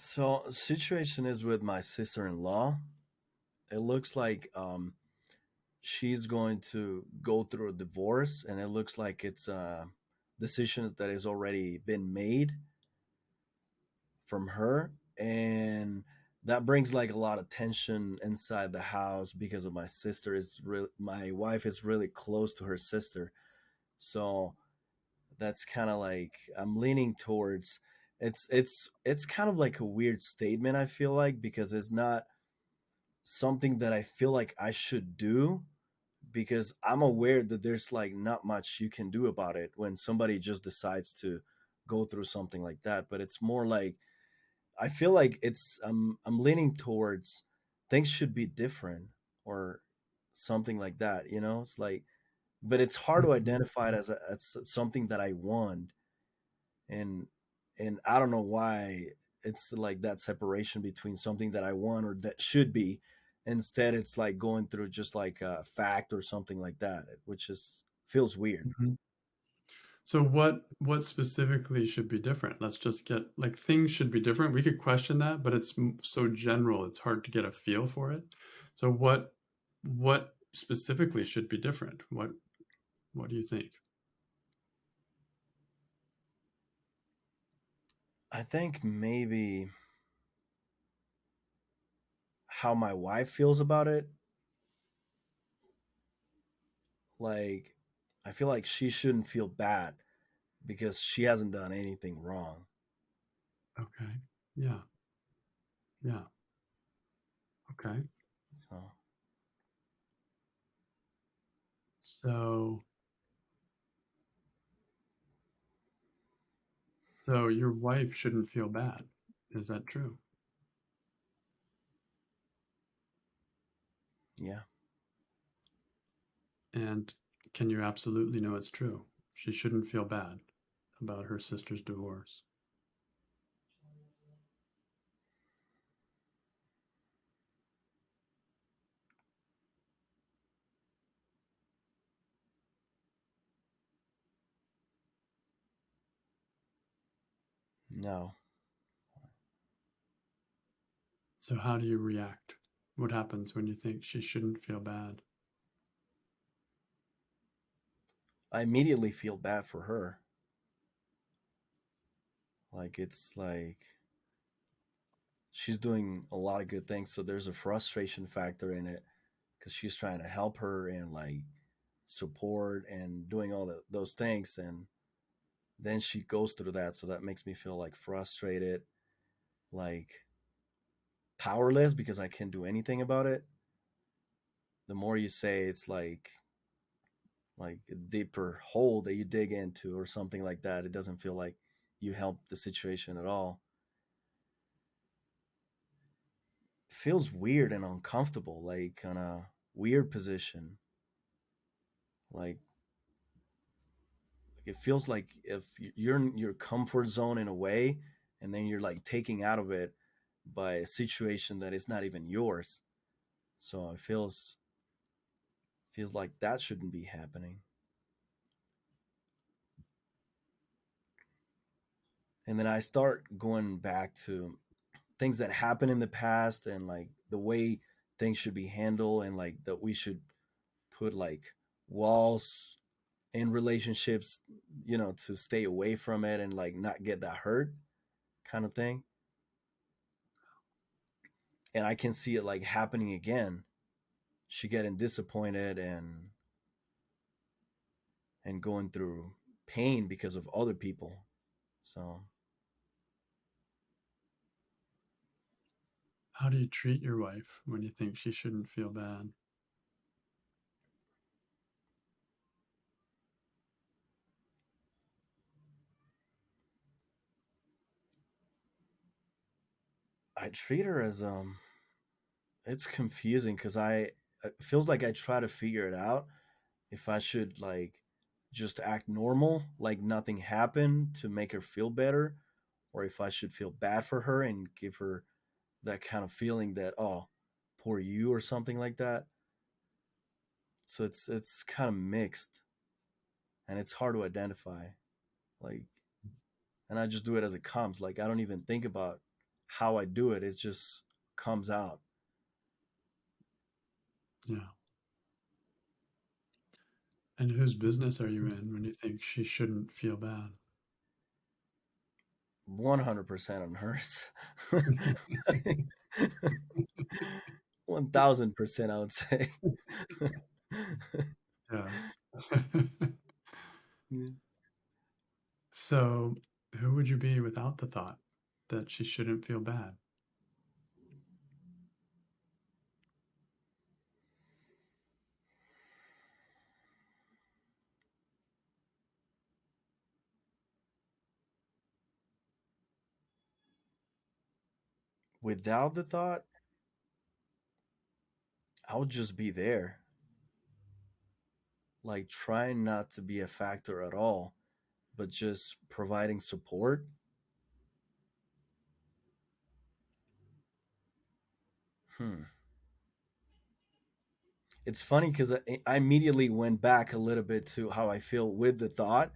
So situation is with my sister-in-law. It looks like she's going to go through a divorce, and it looks like it's decisions that has already been made from her, and that brings like a lot of tension inside the house because of my wife is really close to her sister. So that's kind of like I'm leaning towards it's kind of like a weird statement, I feel like, because it's not something that I feel like I should do, because I'm aware that there's like not much you can do about it when somebody just decides to go through something like that. But it's more like I feel like I'm leaning towards things should be different or something like that. It's like, but it's hard to Mhm. identify it as something that I want, and I don't know why it's like that separation between something that I want or that should be. Instead, it's like going through just like a fact or something like that, which is feels weird. Mhm. So what specifically should be different? Let's just get like things should be different. We could question that, but it's so general, it's hard to get a feel for it. So what specifically should be different? What do you think? I think maybe how my wife feels about it. Like, I feel like she shouldn't feel bad because she hasn't done anything wrong. Okay. Yeah. Yeah. Okay. So So so your wife shouldn't feel bad. Is that true? yeah. And can you absolutely know it's true? She shouldn't feel bad about her sister's divorce. No. So how do you react? What happens when you think she shouldn't feel bad? I immediately feel bad for her. Like, it's like she's doing a lot of good things, so there's a frustration factor in it because she's trying to help her and like support and doing all those things, and then she goes through that, so that makes me feel like frustrated, like powerless because I can't do anything about it. The more you say, it's like a deeper hole that you dig into or something like that. It doesn't feel like you help the situation at all. It feels weird and uncomfortable, like on a weird position. Like it feels like if you're in your comfort zone in a way, and then you're like taking out of it by a situation that is not even yours. So it feels like that shouldn't be happening. And then I start going back to things that happened in the past and like the way things should be handled, and like that we should put like walls in relationships, to stay away from it and like not get that hurt kind of thing. And I can see it like happening again. She getting disappointed and going through pain because of other people. So How do you treat your wife when you think she shouldn't feel bad? I treat her as it's confusing because it feels like I try to figure it out if I should like just act normal, like nothing happened to make her feel better, or if I should feel bad for her and give her that kind of feeling that, oh, poor you, or something like that. So it's kind of mixed, and it's hard to identify. Like, and I just do it as it comes. Like I don't even think about how I do it. It just comes out. Yeah. And whose business are you in when you think she shouldn't feel bad? 100% on hers. 1000%, I would say. Yeah. Yeah. So, who would you be without the thought that she shouldn't feel bad? Without the thought, I would just be there, like trying not to be a factor at all, but just providing support. Hmm. It's funny because I immediately went back a little bit to how I feel with the thought,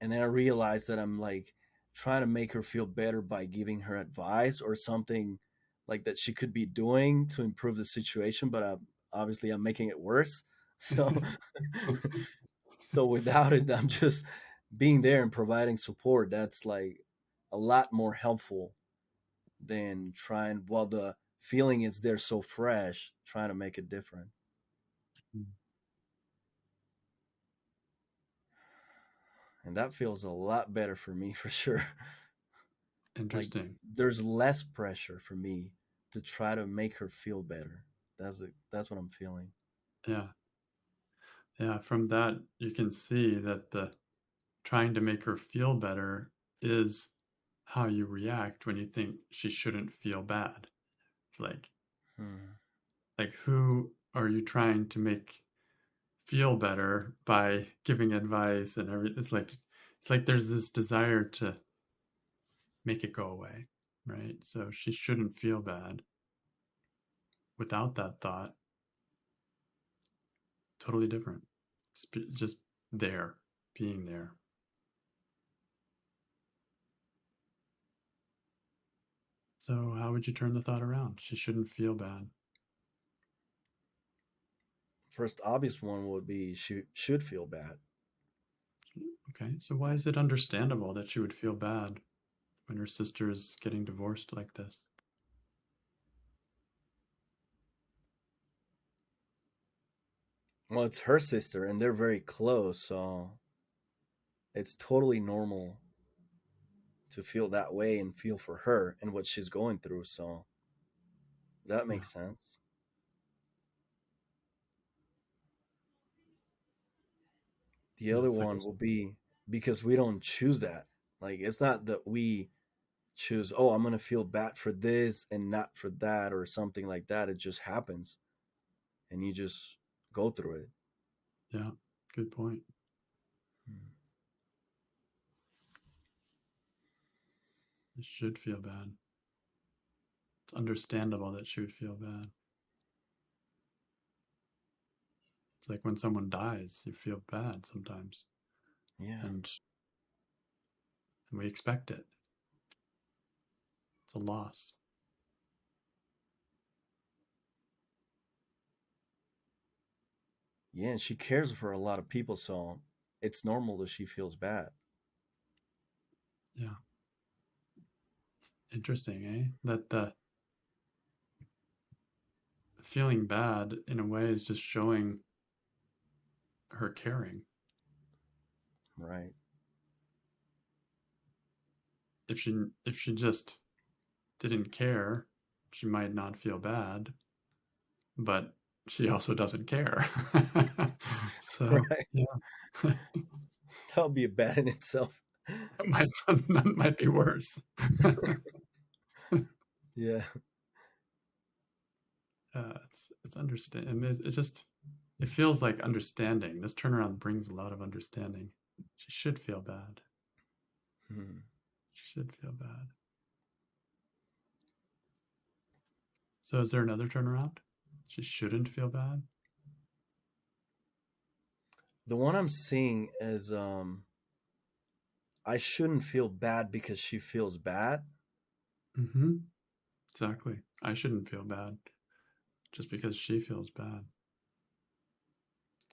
and then I realized that I'm like trying to make her feel better by giving her advice or something like that she could be doing to improve the situation, but obviously I'm making it worse. So so without it, I'm just being there and providing support. That's like a lot more helpful than trying while the feeling is there so fresh, trying to make it different. And that feels a lot better for me for sure. Like Interesting. there's less pressure for me to try to make her feel better. That's what I'm feeling. Yeah. Yeah. From that, you can see that the trying to make her feel better is how you react when you think she shouldn't feel bad. It's Hmm. like who are you trying to make feel better by giving advice and everything? It's like there's this desire to make it go away, right? So she shouldn't feel bad. Without that thought, totally different. It's just there, being there. So how would you turn the thought around? She shouldn't feel bad. First obvious one would be she should feel bad. Okay, so why is it understandable that she would feel bad when her sister's getting divorced like this? Well, it's her sister and they're very close, so it's totally normal to feel that way and feel for her and what she's going through. So that Yeah, makes sense. The yeah, other it's like, one will be because we don't choose that. Like it's not that we choose, oh, I'm going to feel bad for this and not for that or something like that. It just happens and you just go through it. yeah, good point. Hmm. It should feel bad. It's understandable that she would feel bad. It's like when someone dies, you feel bad sometimes, Yeah. and we expect it. It's a loss. Yeah. And she cares for a lot of people. So it's normal that she feels bad. Yeah, interesting, eh? That the feeling bad in a way is just showing her caring. Right. If she just didn't care, she might not feel bad, but she also doesn't care. So Right. yeah, That would be bad in itself. that might be worse. Yeah. It's understand. I mean, it just it feels like understanding. This turnaround brings a lot of understanding. She should feel bad. Hmm. She should feel bad. So is there another turnaround? She shouldn't feel bad. The one I'm seeing is I shouldn't feel bad because she feels bad. Mm-hmm. Exactly. I shouldn't feel bad just because she feels bad.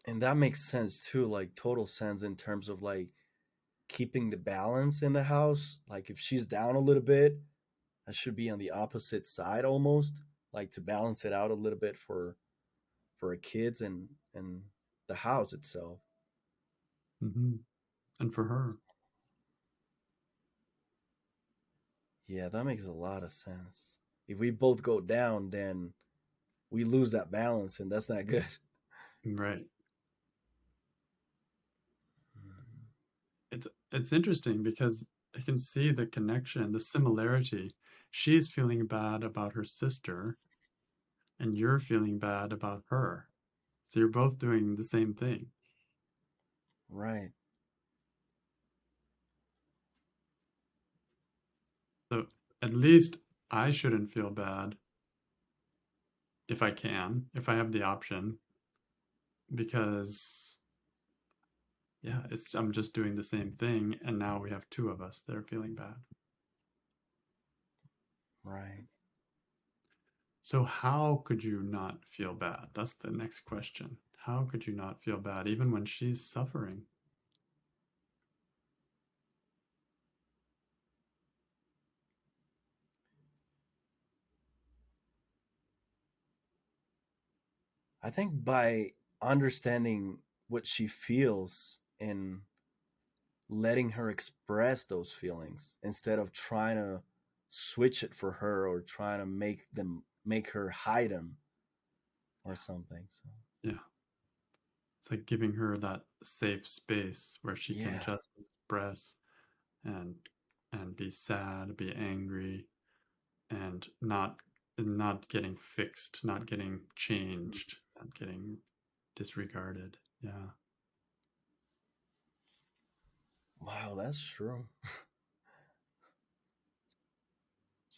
And that makes sense too, like total sense in terms of like keeping the balance in the house. Like if she's down a little bit, I should be on the opposite side almost, like to balance it out a little bit for her kids and the house itself. Mm-hmm. And for her, Yeah, that makes a lot of sense. If we both go down, then we lose that balance, and that's not good. right. It's interesting because I can see the connection, the similarity. She's feeling bad about her sister, and you're feeling bad about her. So you're both doing the same thing. Right. So at least I shouldn't feel bad if I can, if I have the option, because yeah, it's I'm just doing the same thing, and now we have two of us that are feeling bad. Right. So how could you not feel bad? That's the next question. How could you not feel bad even when she's suffering? I think by understanding what she feels and letting her express those feelings instead of trying to switch it for her or trying to make her hide them or something. So Yeah, it's like giving her that safe space where she can yeah. just express and be sad, be angry, and not getting fixed, not getting changed, not getting disregarded. Yeah. Wow, that's true.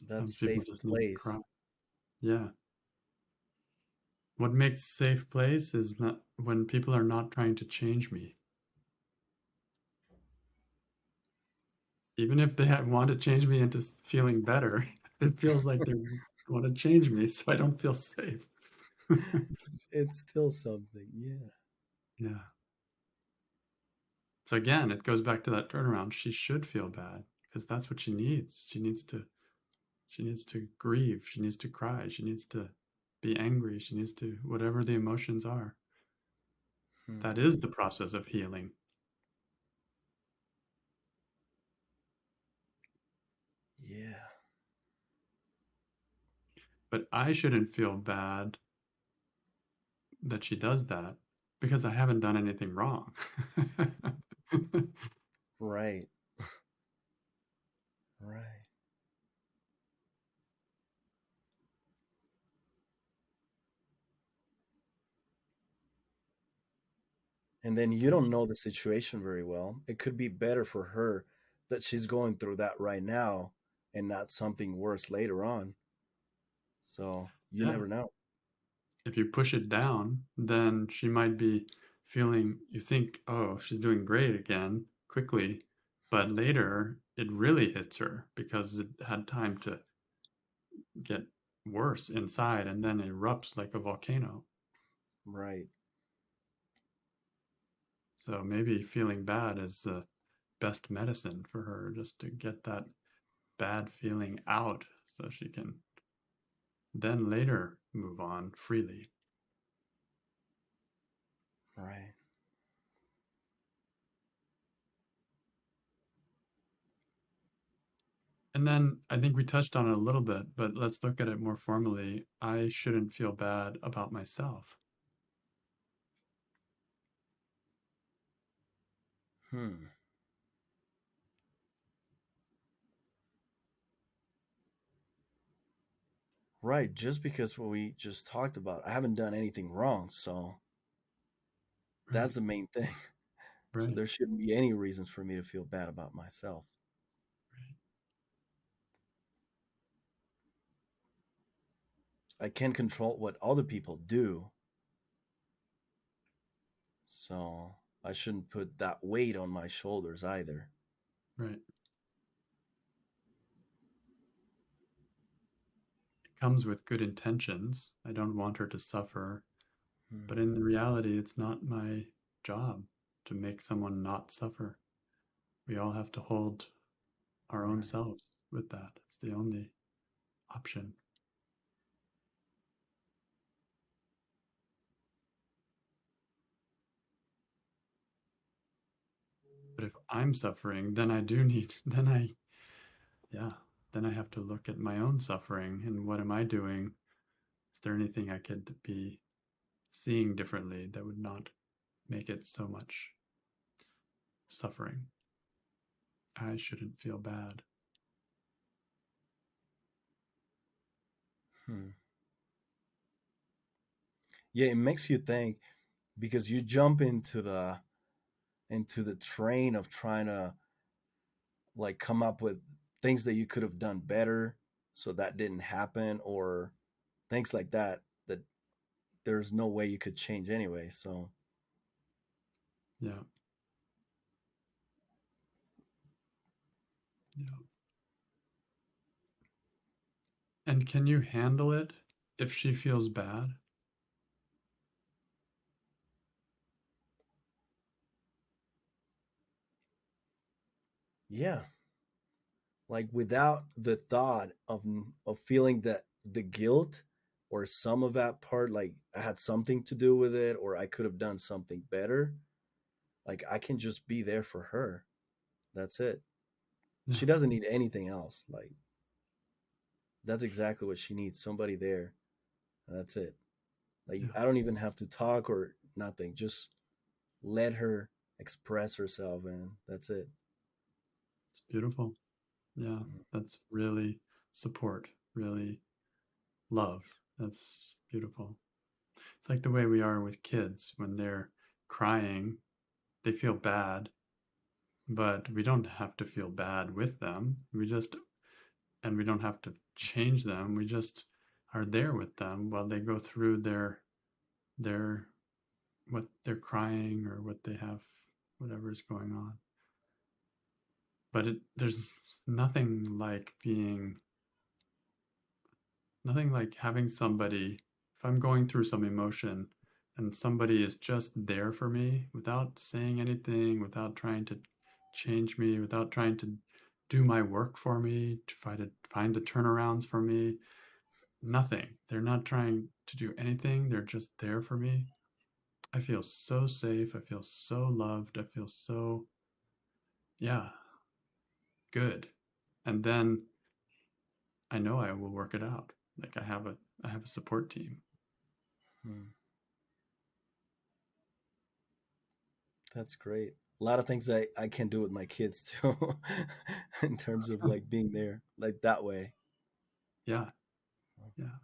That Sometimes people safe just need to place. cry. Yeah. What makes safe place is not when people are not trying to change me. Even if they want to change me into feeling better, it feels like they want to change me so I don't feel safe. It's still something. Yeah. Yeah. So again, it goes back to that turnaround. She should feel bad because that's what she needs. She needs to grieve. She needs to cry. She needs to be angry. She needs to whatever the emotions are. Hmm. That is the process of healing. Yeah. But I shouldn't feel bad that she does that because I haven't done anything wrong. Right. Right. And then you don't know the situation very well. It could be better for her that she's going through that right now and not something worse later on. So you Yeah. never know. If you push it down, then she might be feeling, you think, oh, she's doing great again quickly. But later, it really hits her because it had time to get worse inside and then erupts like a volcano. Right. So maybe feeling bad is the best medicine for her just to get that bad feeling out so she can then later move on freely. Right. And then I think we touched on it a little bit, but let's look at it more formally. I shouldn't feel bad about myself. Hmm. Right. Just because what we just talked about, I haven't done anything wrong. So Right, that's the main thing. So right, there shouldn't be any reasons for me to feel bad about myself. right. I can't control what other people do. So I shouldn't put that weight on my shoulders either. Right. comes with good intentions. I don't want her to suffer, Hmm. but in reality, it's not my job to make someone not suffer. We all have to hold our own Right. selves with that. It's the only option. But if I'm suffering, then I do need, yeah, then I have to look at my own suffering and what am I doing? Is there anything I could be seeing differently that would not make it so much suffering? I shouldn't feel bad. Hmm. Yeah, it makes you think because you jump into the train of trying to like come up with things that you could have done better so that didn't happen or things like that that there's no way you could change anyway. So Yeah, yeah. And can you handle it if she feels bad? yeah, like without the thought of feeling that the guilt or some of that part like I had something to do with it or I could have done something better, like I can just be there for her. That's it. Yeah, She doesn't need anything else. Like that's exactly what she needs. Somebody there. That's it. Like yeah. I don't even have to talk or nothing. Just let her express herself and that's it. It's beautiful. Yeah, Mm. that's really support, really love. That's beautiful. It's like the way we are with kids when they're crying, they feel bad, but we don't have to feel bad with them. And we don't have to change them. We just are there with them while they go through their, what they're crying or what they have, whatever is going on. But there's nothing like having somebody, if I'm going through some emotion and somebody is just there for me without saying anything, without trying to change me, without trying to do my work for me, to try to find the turnarounds for me, nothing. They're not trying to do anything. They're just there for me. I feel so safe. I feel so loved. I feel so, yeah, good. And then I know I will work it out. Like I have a support team. Hmm. That's great. A lot of things I can do with my kids too, in terms of like being there, like that way. Yeah, yeah.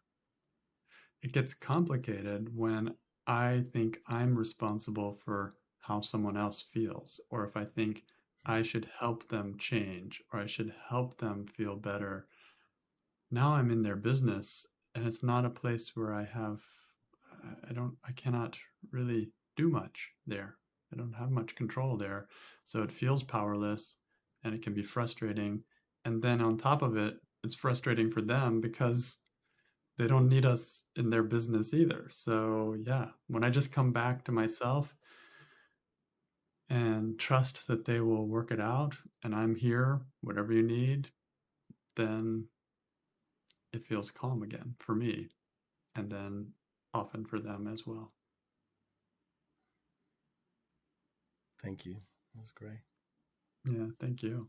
It gets complicated when I think I'm responsible for how someone else feels, or if I think I should help them change, or I should help them feel better. Now I'm in their business, and it's not a place where I cannot really do much there. I don't have much control there. So it feels powerless and it can be frustrating. And then on top of it, it's frustrating for them because they don't need us in their business either. So yeah, when I just come back to myself and trust that they will work it out and I'm here, whatever you need, then it feels calm again for me and then often for them as well. Thank you. That's great. Yeah, thank you.